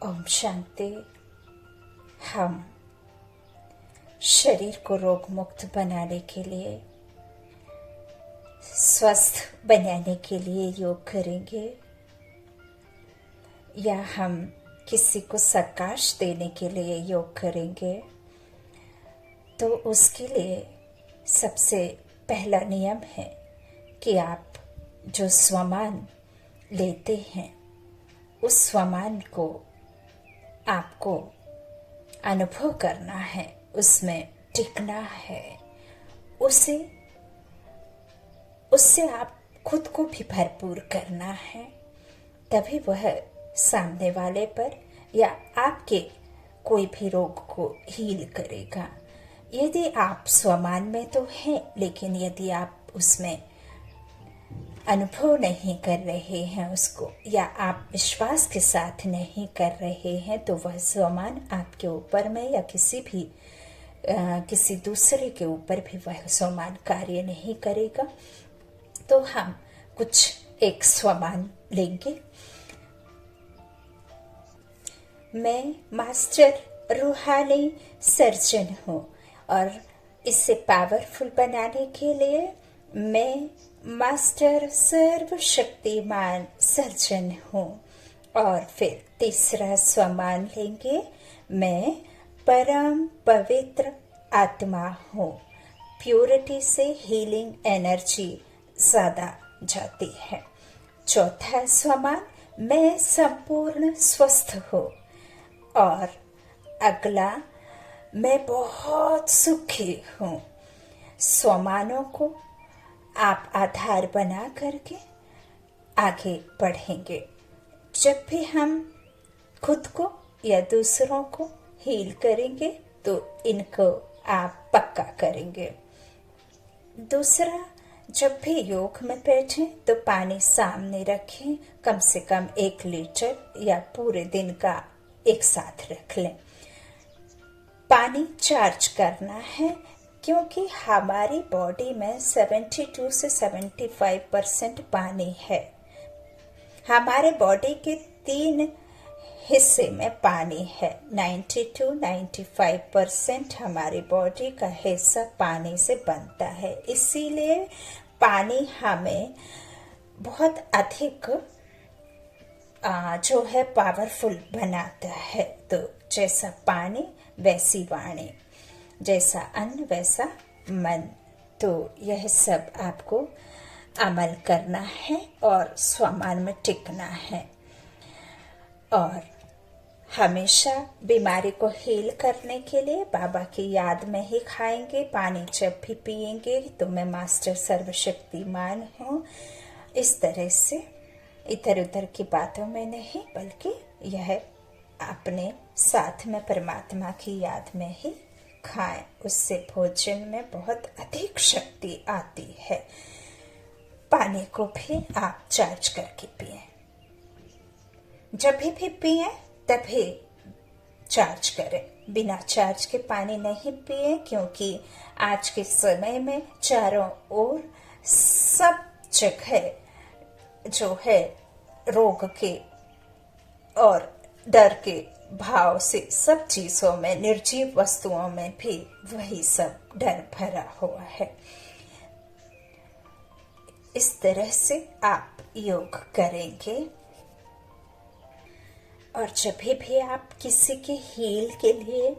ओम शांति। हम शरीर को रोग मुक्त बनाने के लिए, स्वस्थ बनाने के लिए योग करेंगे, या हम किसी को प्रकाश देने के लिए योग करेंगे। तो उसके लिए सबसे पहला नियम है कि आप जो स्वमान लेते हैं उस स्वमान को आपको अनुभव करना है, उसमें टिकना है। उससे आप खुद को भी भरपूर करना है, तभी वह सामने वाले पर या आपके कोई भी रोग को हील करेगा। यदि आप स्वमान में तो हैं, लेकिन यदि आप उसमें अनुभव नहीं कर रहे हैं उसको, या आप विश्वास के साथ नहीं कर रहे हैं, तो वह स्वमान आपके ऊपर में या किसी दूसरे के ऊपर भी वह स्वमान कार्य नहीं करेगा। तो हम कुछ एक स्वमान लेंगे। मैं मास्टर रूहानी सर्जन हूँ, और इसे पावरफुल बनाने के लिए मैं मास्टर सर्वशक्तिमान सर्जन हूँ। और फिर तीसरा स्वमान लेंगे, मैं परम पवित्र आत्मा हूँ। प्योरिटी से हीलिंग एनर्जी ज्यादा जाती है। चौथा स्वमान, मैं संपूर्ण स्वस्थ हूँ। और अगला, मैं बहुत सुखी हूँ। स्वमानों को आप आधार बना करके आगे बढ़ेंगे। जब भी हम खुद को या दूसरों को हील करेंगे तो इनको आप पक्का करेंगे। दूसरा, जब भी योग में बैठें तो पानी सामने रखें, कम से कम 1 लीटर या पूरे दिन का एक साथ रख लें। पानी चार्ज करना है, क्योंकि हमारी बॉडी में 72 से 75% पानी है। हमारे बॉडी के 3 हिस्से में पानी है। 92-95% हमारी बॉडी का हिस्सा पानी से बनता है। इसीलिए पानी हमें बहुत अधिक जो है पावरफुल बनाता है। तो जैसा पानी वैसी वाणी, जैसा अन्न वैसा मन। तो यह सब आपको अमल करना है और स्वमान में टिकना है। और हमेशा बीमारी को हील करने के लिए बाबा की याद में ही खाएंगे। पानी जब भी पिएंगे तो मैं मास्टर सर्वशक्तिमान हूँ, इस तरह से इधर उधर की बातों में नहीं, बल्कि यह अपने साथ में परमात्मा की याद में ही खाएं। उससे भोजन में बहुत अधिक शक्ति आती है। पानी को भी आप चार्ज करके पिए। जब भी पिए तभी चार्ज करें, बिना चार्ज के पानी नहीं पिए, क्योंकि आज के समय में चारों ओर सब जगह जो है रोग के और डर के भाव से सब चीजों में, निर्जीव वस्तुओं में भी वही सब डर भरा हुआ है। इस तरह से आप योग करेंगे। और जब भी आप किसी के हील के लिए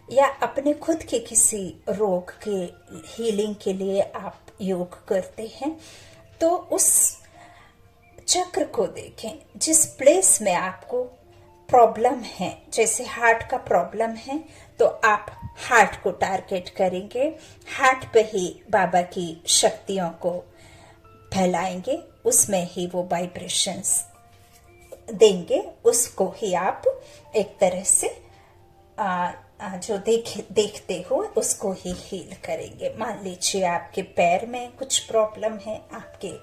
या अपने खुद के किसी रोग के हीलिंग के लिए आप योग करते हैं, तो उस चक्र को देखें जिस प्लेस में आपको प्रॉब्लम है। जैसे हार्ट का प्रॉब्लम है तो आप हार्ट को टारगेट करेंगे, हार्ट पे ही बाबा की शक्तियों को फैलाएंगे, उसमें ही वो वाइब्रेशंस देंगे, उसको ही आप एक तरह से जो देखते हो उसको ही हील करेंगे। मान लीजिए आपके पैर में कुछ प्रॉब्लम है, आपके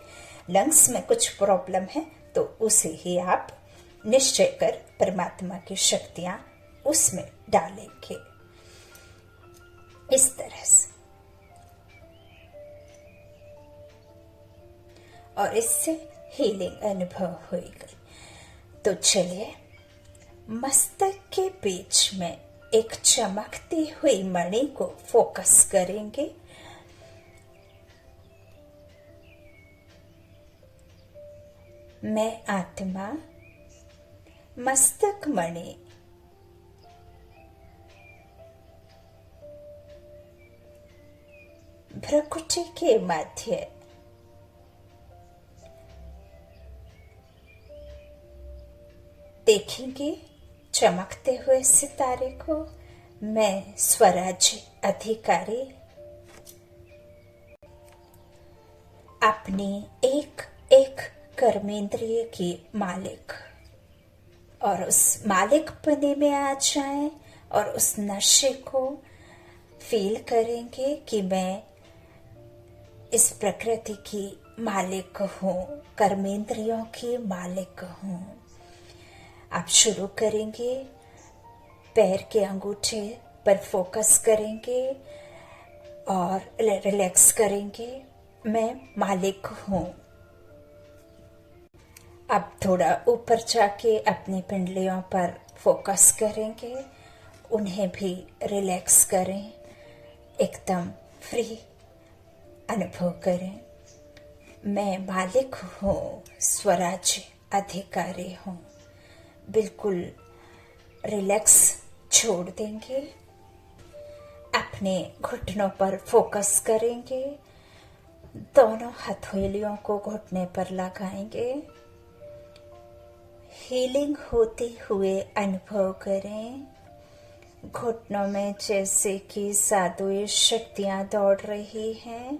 लंग्स में कुछ प्रॉब्लम है, तो उसे ही आप निश्चय कर परमात्मा की शक्तियां उसमें डालेंगे। इस तरह से, और इससे हीलिंग अनुभव होगी। तो चलिए मस्तक के बीच में एक चमकती हुई मणि को फोकस करेंगे। मैं आत्मा मस्तक मणि भ्रकुटी के मध्य देखेंगे चमकते हुए सितारे को। मैं स्वराज अधिकारी अपनी एक एक कर्मेंद्रिय की मालिक, और उस मालिक पने में आ जाएं और उस नशे को फील करेंगे कि मैं इस प्रकृति की मालिक हूँ, कर्मेंद्रियों की मालिक हूँ। आप शुरू करेंगे, पैर के अंगूठे पर फोकस करेंगे और रिलैक्स करेंगे। मैं मालिक हूँ। अब थोड़ा ऊपर जाके अपनी पिंडलियों पर फोकस करेंगे, उन्हें भी रिलैक्स करें, एकदम फ्री अनुभव करें। मैं मालिक हूँ, स्वराज्य अधिकारी हूँ। बिल्कुल रिलैक्स छोड़ देंगे, अपने घुटनों पर फोकस करेंगे, दोनों हथेलियों को घुटने पर लगाएंगे। हीलिंग होते हुए अनुभव करें। घुटनों में जैसे कि जादुई शक्तियां दौड़ रही हैं।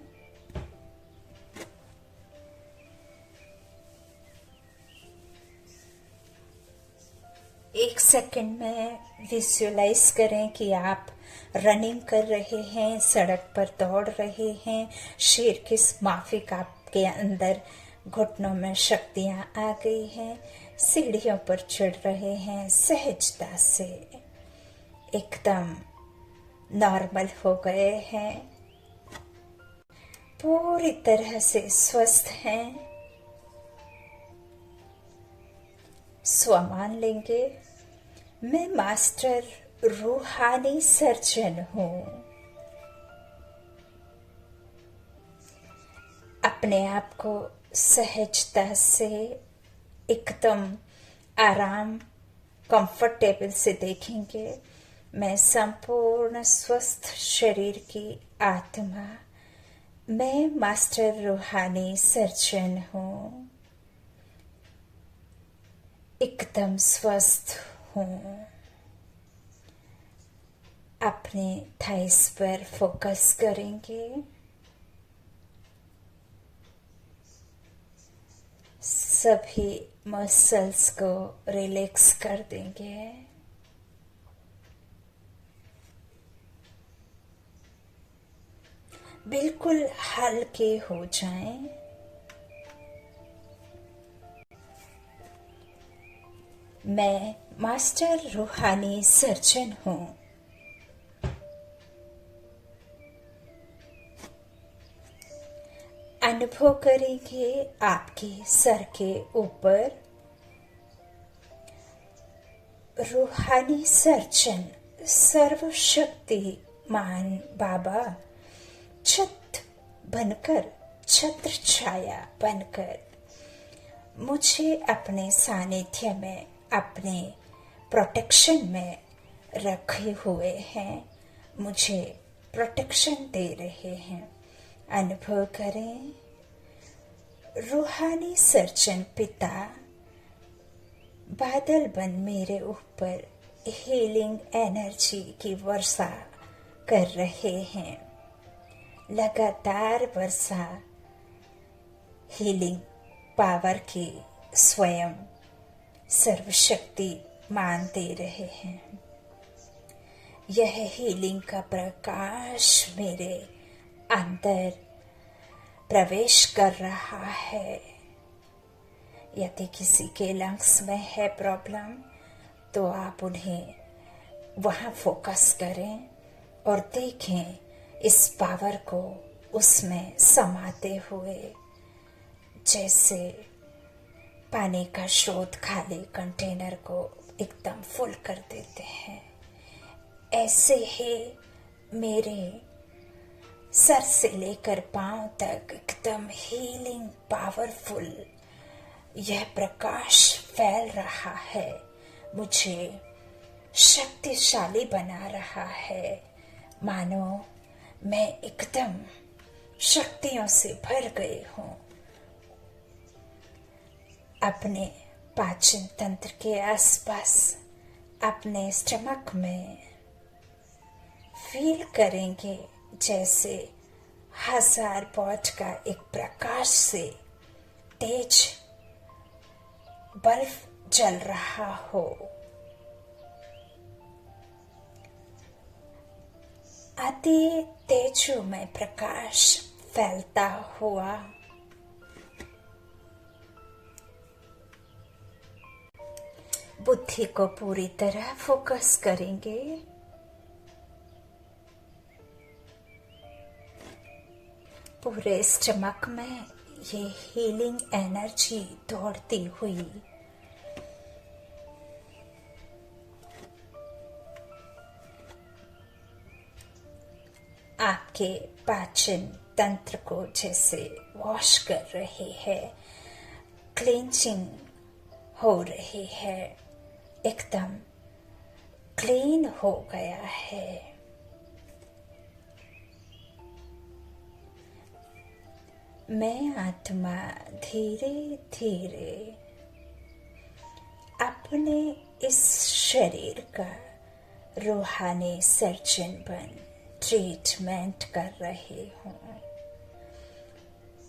एक सेकंड में विजुअलाइज करें कि आप रनिंग कर रहे हैं, सड़क पर दौड़ रहे हैं। शेर की माफिक आपके अंदर घुटनों में शक्तियां आ गई हैं। सीढ़ियों पर चढ़ रहे हैं, सहजता से एकदम नॉर्मल हो गए हैं, पूरी तरह से स्वस्थ हैं। स्वमान लेंगे, मैं मास्टर रूहानी सर्जन हूँ। अपने आप को सहजता से एकदम आराम कंफर्टेबल से देखेंगे। मैं संपूर्ण स्वस्थ शरीर की आत्मा, मैं मास्टर रूहानी सर्जन हूँ, एकदम स्वस्थ हूँ। अपने थाइस पर फोकस करेंगे। सभी मसल्स को रिलैक्स कर देंगे। बिल्कुल हल्के हो जाएं। मैं मास्टर रूहानी सर्जन हूँ। अनुभव करेंगे आपके सर के ऊपर रूहानी सर्जन सर्वशक्तिमान बाबा छत बनकर, छत्र छाया बनकर मुझे अपने सानिध्य में, अपने प्रोटेक्शन में रखे हुए हैं, मुझे प्रोटेक्शन दे रहे हैं। अनुभव करें, रूहानी सर्जन पिता बादल बन मेरे ऊपर हीलिंग एनर्जी की वर्षा कर रहे हैं। लगातार वर्षा हीलिंग पावर की स्वयं सर्वशक्ति मान दे रहे हैं। यह हीलिंग का प्रकाश मेरे अंदर प्रवेश कर रहा है। यदि किसी के लंग्स में है प्रॉब्लम तो आप उन्हें वहाँ फोकस करें और देखें इस पावर को उसमें समाते हुए, जैसे पानी का स्रोत खाली कंटेनर को एकदम फुल कर देते हैं। ऐसे ही मेरे सर से लेकर पांव तक एकदम हीलिंग पावरफुल यह प्रकाश फैल रहा है, मुझे शक्तिशाली बना रहा है। मानो मैं एकदम शक्तियों से भर गई हूँ। अपने पाचन तंत्र के आसपास अपने स्टमक में फील करेंगे जैसे 1000 वॉट का एक प्रकाश से तेज बल्ब जल रहा हो। अति तेजोमय प्रकाश फैलता हुआ बुद्धि को पूरी तरह फोकस करेंगे। पूरे स्टमक में ये हीलिंग एनर्जी दौड़ती हुई आपके पाचन तंत्र को जैसे वॉश कर रही है, क्लींजिंग हो रही है, एकदम क्लीन हो गया है। मैं आत्मा धीरे धीरे अपने इस शरीर का रूहानी सर्जन बन ट्रीटमेंट कर रही हूँ।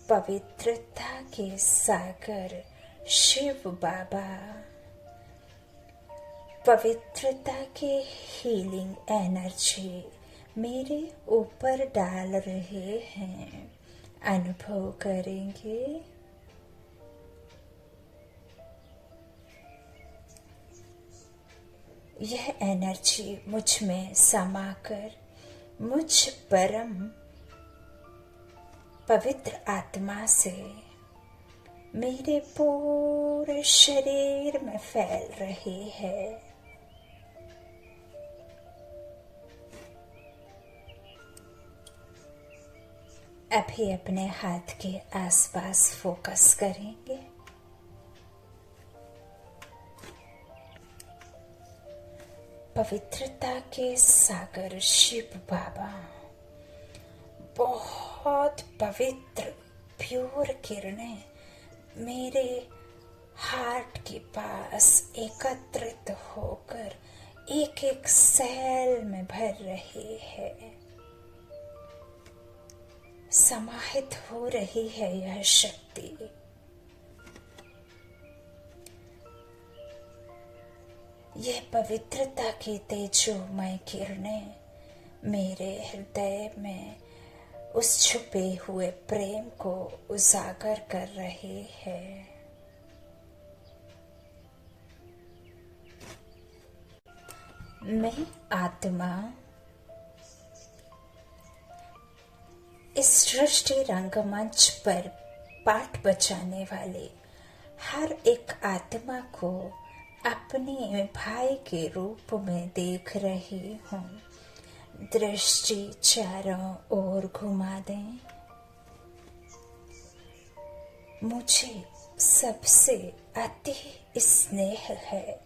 पवित्रता के सागर शिव बाबा पवित्रता के हीलिंग एनर्जी मेरे ऊपर डाल रहे हैं। अनुभव करेंगे। यह एनर्जी मुझ में समाकर मुझ परम पवित्र आत्मा से मेरे पूरे शरीर में फैल रही है। अभी अपने हाथ के आसपास फोकस करेंगे। पवित्रता के सागर शिव बाबा बहुत पवित्र प्योर किरणें मेरे हार्ट के पास एकत्रित होकर एक एक सेल में भर रही है, समाहित हो रही है यह शक्ति। यह पवित्रता की तेजोमय किरणें मेरे हृदय में उस छुपे हुए प्रेम को उजागर कर रही है। मैं आत्मा इस सृष्टि रंगमंच पर पाठ बजाने वाले हर एक आत्मा को अपने भाई के रूप में देख रही हूँ। दृष्टि चारों ओर घुमा दें। मुझे सबसे अति स्नेह है।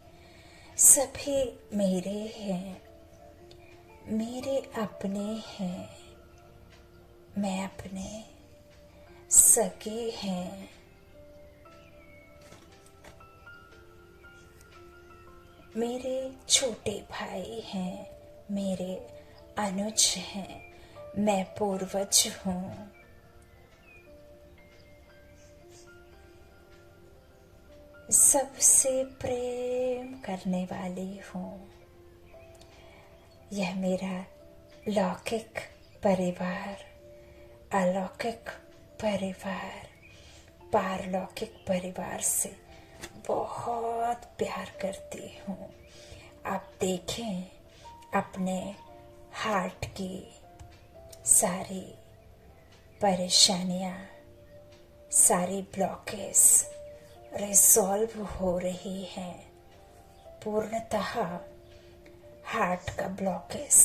सभी मेरे हैं, मेरे अपने हैं। मैं अपने सगे हैं। मेरे छोटे भाई हैं, मेरे अनुज हैं। मैं पूर्वज हूँ। सबसे प्रेम करने वाली हूँ। यह मेरा लौकिक परिवार, अलौकिक परिवार, पारलौकिक परिवार से बहुत प्यार करती हूँ। आप देखें अपने हार्ट की सारी परेशानियाँ, सारी ब्लॉकेज रिजॉल्व हो रही हैं। पूर्णतः हार्ट का ब्लॉकेज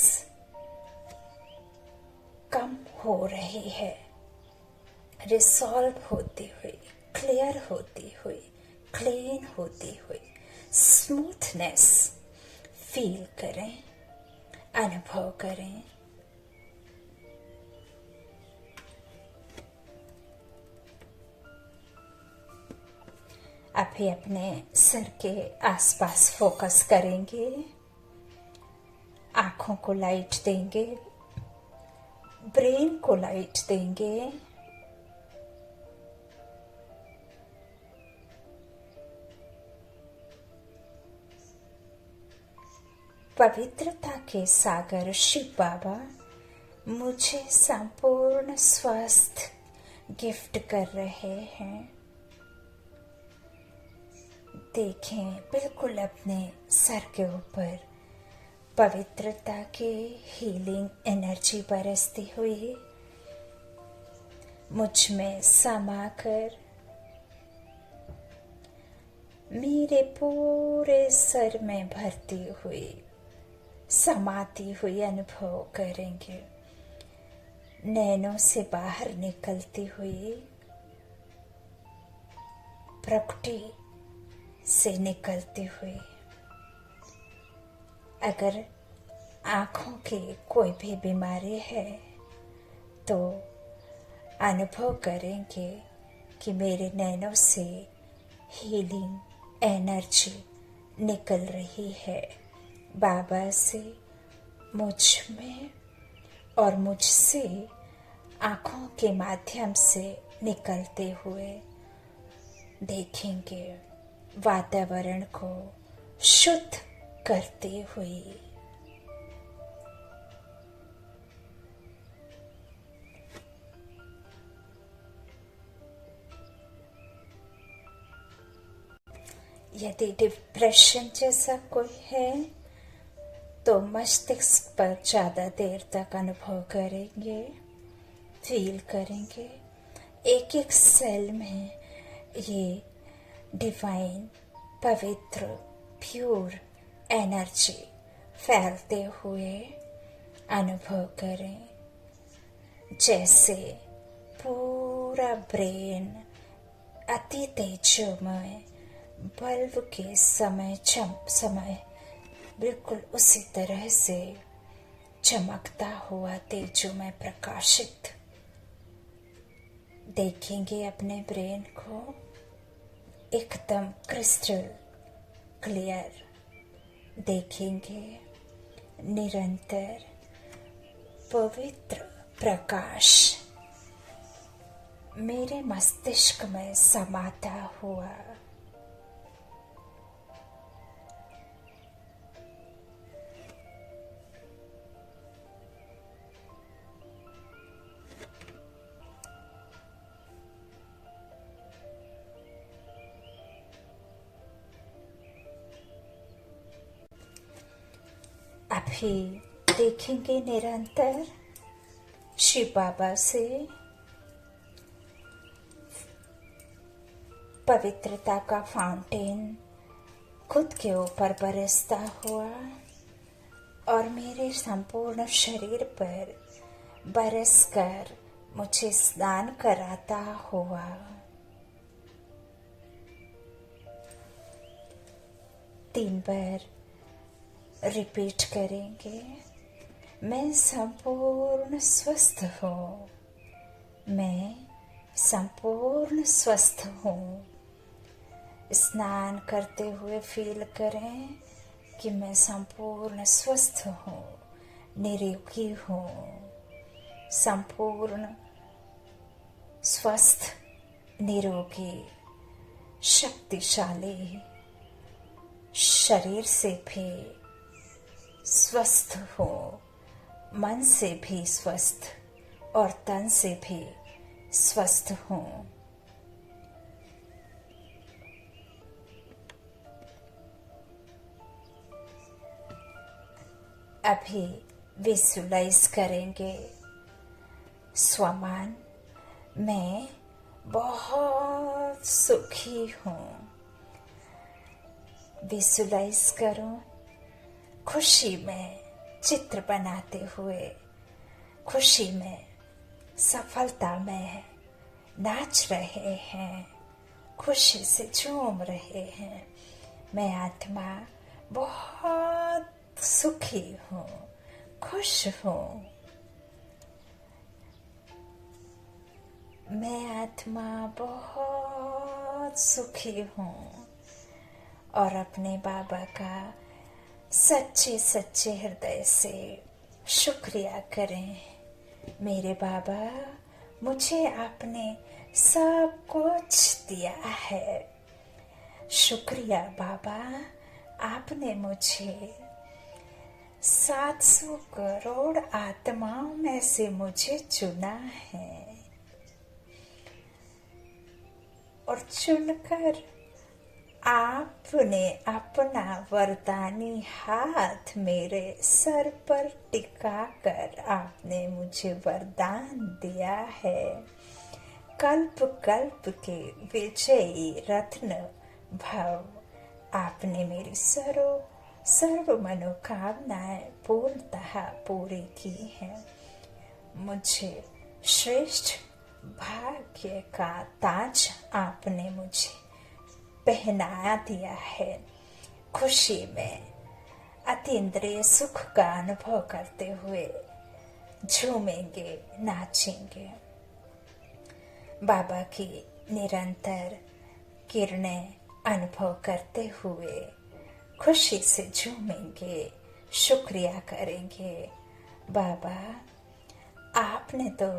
कम हो रही है, रिसॉल्व होती हुई, क्लियर होती हुई, क्लीन होती हुई, स्मूथनेस फील करें, अनुभव करें। अभी अपने सर के आसपास फोकस करेंगे, आंखों को लाइट देंगे, ब्रेन को लाइट देंगे। पवित्रता के सागर शिव बाबा मुझे संपूर्ण स्वास्थ्य गिफ्ट कर रहे हैं। देखें, बिल्कुल अपने सर के ऊपर पवित्रता की हीलिंग एनर्जी बरसती हुई मुझ में समाकर मेरे पूरे सर में भरती हुई, समाती हुई अनुभव करेंगे। नैनों से बाहर निकलती हुई, प्रकृति से निकलती हुई। अगर आँखों की कोई भी बीमारी है तो अनुभव करेंगे कि मेरे नैनों से हीलिंग एनर्जी निकल रही है, बाबा से मुझ में और मुझसे आँखों के माध्यम से निकलते हुए। देखेंगे वातावरण को शुद्ध करते हुए। यदि डिप्रेशन जैसा कोई है तो मस्तिष्क पर ज़्यादा देर तक अनुभव करेंगे, फील करेंगे। एक एक सेल में ये डिवाइन, पवित्र, प्योर एनर्जी फैलते हुए अनुभव करें। जैसे पूरा ब्रेन अति तेजोमय बल्ब के समय बिल्कुल उसी तरह से चमकता हुआ तेजोमय प्रकाशित। देखेंगे अपने ब्रेन को एकदम क्रिस्टल क्लियर। देखेंगे निरंतर पवित्र प्रकाश मेरे मस्तिष्क में समाता हुआ। अभी देखेंगे निरंतर शिव बाबा से पवित्रता का फाउंटेन खुद के ऊपर बरसता हुआ और मेरे संपूर्ण शरीर पर बरसकर मुझे स्नान कराता हुआ। तीन बार रिपीट करेंगे। मैं संपूर्ण स्वस्थ हूँ, मैं संपूर्ण स्वस्थ हूँ। स्नान करते हुए फील करें कि मैं संपूर्ण स्वस्थ हूँ, निरोगी हूँ। संपूर्ण स्वस्थ, निरोगी, शक्तिशाली शरीर से भी स्वस्थ हो, मन से भी स्वस्थ और तन से भी स्वस्थ हो। अभी विजुलाइज करेंगे स्वमान, मैं बहुत सुखी हूँ। विजुलाइज करो, खुशी में चित्र बनाते हुए, खुशी में, सफलता में नाच रहे हैं, खुशी से झूम रहे हैं। मैं आत्मा बहुत सुखी हूँ, खुश हूँ। मैं आत्मा बहुत सुखी हूँ और अपने बाबा का सच्चे सच्चे हृदय से शुक्रिया करें। मेरे बाबा, मुझे आपने सब कुछ दिया है। शुक्रिया बाबा, आपने मुझे 700 करोड़ आत्माओं में से मुझे चुना है और चुनकर आपने अपना वरदानी हाथ मेरे सर पर टिकाकर आपने मुझे वरदान दिया है। कल्प कल्प के विजयी रत्न भव आपने मेरी सर्व मनोकामनाएं पूर्णतः पूरी की हैं। मुझे श्रेष्ठ भाग्य का ताज आपने मुझे पहनाया दिया है। खुशी में अतीन्द्रिय सुख का अनुभव करते हुए झूमेंगे, नाचेंगे। बाबा की निरंतर किरणें अनुभव करते हुए खुशी से झूमेंगे, शुक्रिया करेंगे। बाबा, आपने तो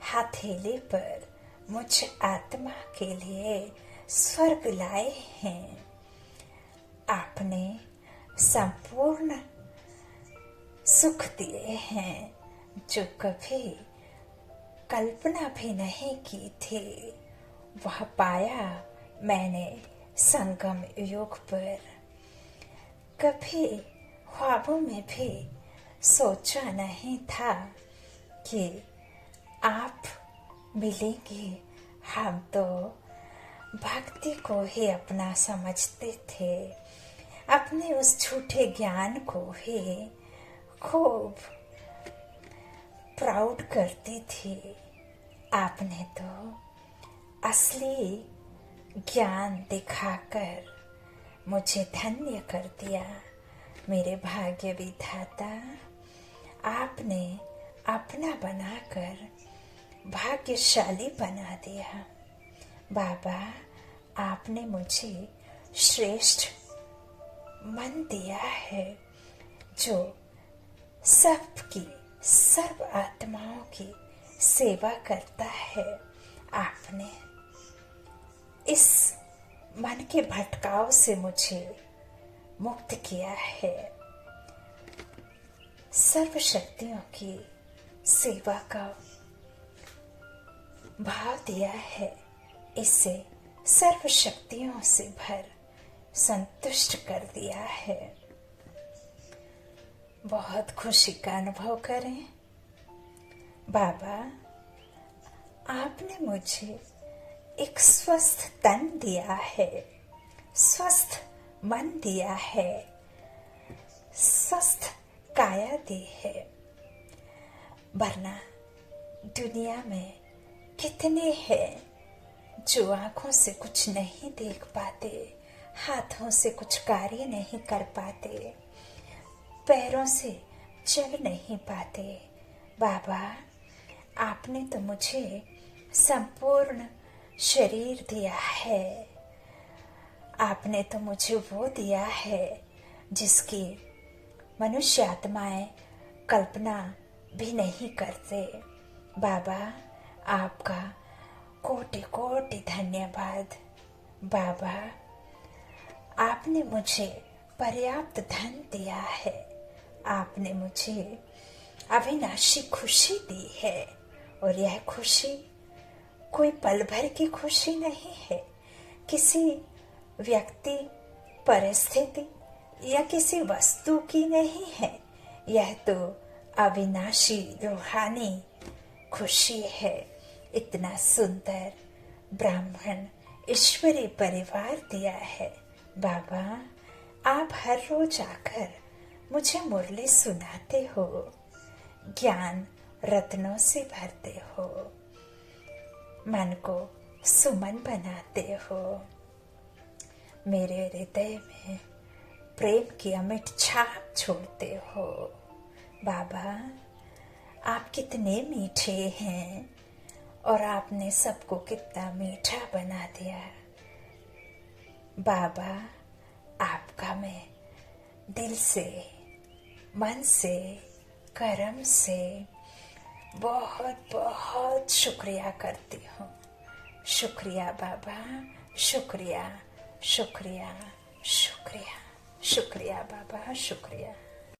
हथेली पर मुझ आत्मा के लिए स्वर्ग लाए हैं। आपने संपूर्ण सुख दिए हैं जो कभी कल्पना भी नहीं की थी। वह पाया मैंने संगम युग पर। कभी ख्वाबों में भी सोचा नहीं था कि आप मिलेंगे। हम तो भक्ति को ही अपना समझते थे, अपने उस झूठे ज्ञान को ही खूब प्राउड करती थी। आपने तो असली ज्ञान दिखाकर मुझे धन्य कर दिया। मेरे भाग्य विधाता, आपने अपना बनाकर भाग्यशाली बना दिया। बाबा, आपने मुझे श्रेष्ठ मन दिया है जो सबकी, सर्व आत्माओं की सेवा करता है। आपने इस मन के भटकाव से मुझे मुक्त किया है। सर्व शक्तियों की सेवा का भाव दिया है। इसे सर्व शक्तियों से भर संतुष्ट कर दिया है। बहुत खुशी का अनुभव करें। बाबा, आपने मुझे एक स्वस्थ तन दिया है, स्वस्थ मन दिया है, स्वस्थ काया दी है। वरना दुनिया में कितने हैं जो आंखों से कुछ नहीं देख पाते, हाथों से कुछ कार्य नहीं कर पाते, पैरों से चल नहीं पाते। बाबा, आपने तो मुझे संपूर्ण शरीर दिया है। आपने तो मुझे वो दिया है जिसकी मनुष्य आत्माएं कल्पना भी नहीं करते। बाबा, आपका कोटि कोटि धन्यवाद। बाबा, आपने मुझे पर्याप्त धन दिया है। आपने मुझे अविनाशी खुशी दी है और यह खुशी कोई पल भर की खुशी नहीं है, किसी व्यक्ति, परिस्थिति या किसी वस्तु की नहीं है। यह तो अविनाशी रूहानी खुशी है। इतना सुंदर ब्राह्मण ईश्वरी परिवार दिया है। बाबा, आप हर रोज आकर मुझे मुरली सुनाते हो, ज्ञान रत्नों से भरते हो, मन को सुमन बनाते हो, मेरे हृदय में प्रेम की अमिट छाप छोड़ते हो। बाबा, आप कितने मीठे हैं और आपने सबको कितना मीठा बना दिया। बाबा, आपका मैं दिल से, मन से, कर्म से बहुत बहुत शुक्रिया करती हूँ। शुक्रिया बाबा, शुक्रिया, शुक्रिया, शुक्रिया, शुक्रिया बाबा, शुक्रिया।